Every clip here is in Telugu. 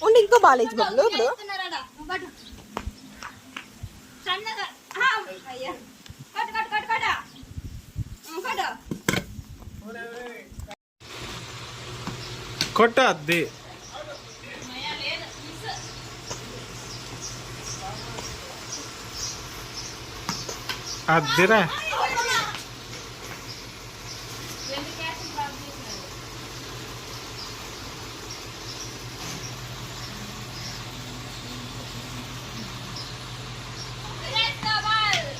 ఉండి ఇంకో బాలేజ్ బొమ్మలు ఇప్పుడు కొట్ట అద్ది అద్దిరా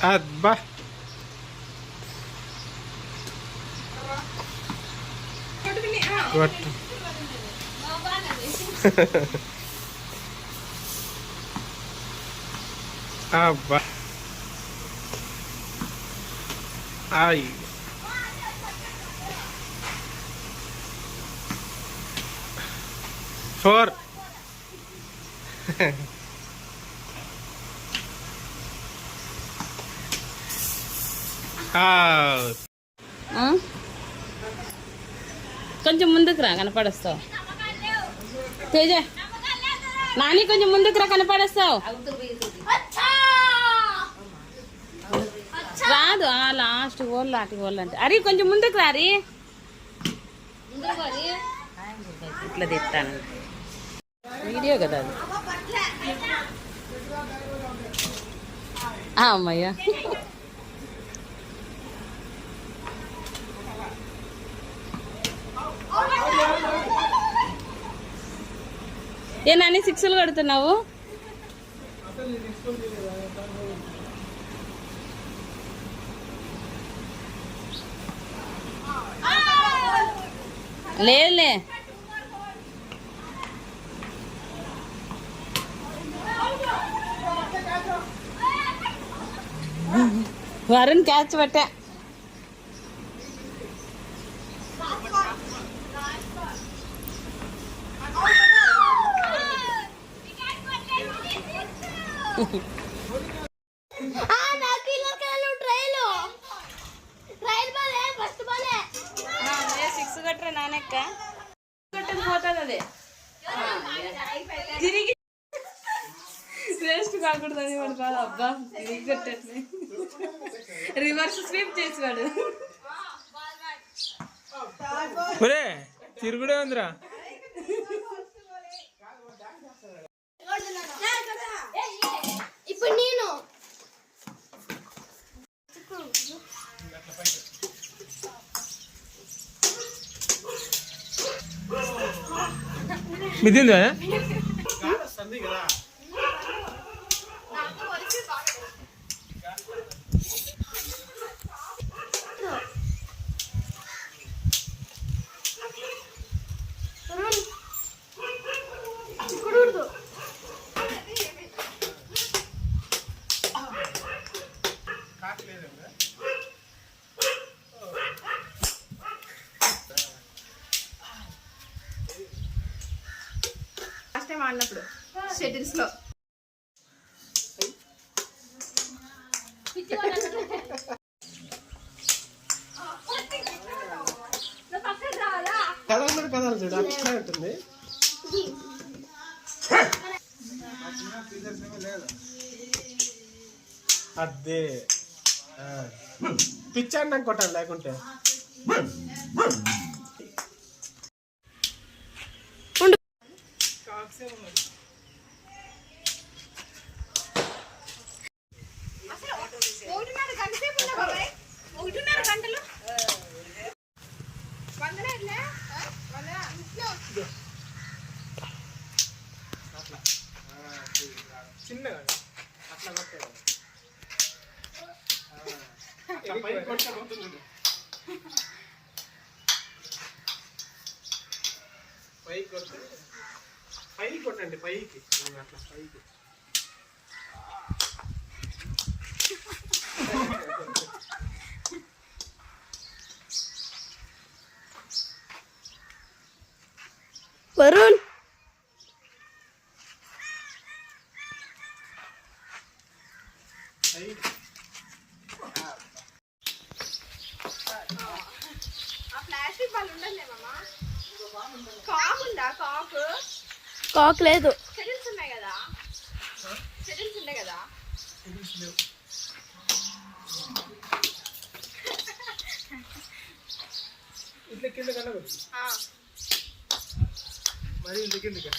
అబ్బా కొట్టు అబ్బా అయ్ ఫోర్ కొంచెం ముందుకు రా కనపడస్తావు తేజ నాని కొంచెం ముందుకు రా కనపడస్తావు రాదు లాస్ట్ ఓళ్ళు అటు ఓళ్ళు అంటే అరే కొంచెం ముందుకు రా అరి ఇట్లా తిట్టాను వీడియో కదా అది అమ్మయ్యా ఏ నాని సిక్స్లు కడుతున్నావు లేదులే వరుణ్ క్యాచ్ పట్టా సిక్స్ కట్టరా నానక్క కట్టని పోతుంది అదే తిరిగి వేస్ట్ కాకూడదని వాడు కాదు అబ్బా తిరిగి కట్టట్లే రివర్స్ స్వీప్ చేసేవాడు తిరుగుడే ఉందిరా ఇప్పుడు నేను మిదిందా ఆడినప్పుడు షటిల్స్ లో కదలు కదలు చూడు అట్లా ఉంటుంది అదే పిచ్చాడినాక కొట్టాలి లేకుంటే చిన్నగా అట్లా పైకి కొడితే పైకి కొట్టండి పైకి అట్లా పైకి వరుణ్ ప్లాస్టిక్ బాల్ ఉండలే మామ కాపు ఉందా కాపు కాక్ లేదు. షటిల్స్ ఉన్నాయి కదా, షటిల్స్ ఉన్నాయి కదా. ఇట్లా కింద కన్నా మరి ఇంత కిందకి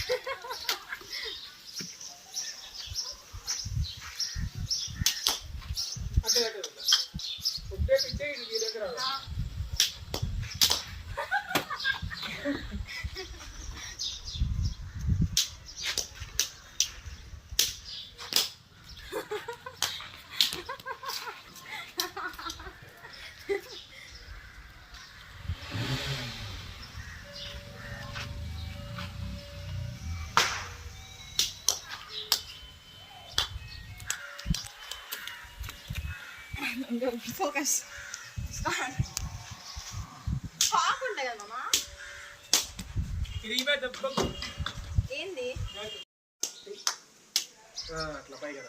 అట్లా ఒకే పిచ్చే ఇది దగ్గర ఫోకస్. కాకుండే కదా మామ. ఇది ఇవే దెబ్బ ఏంది అట్లా పైగా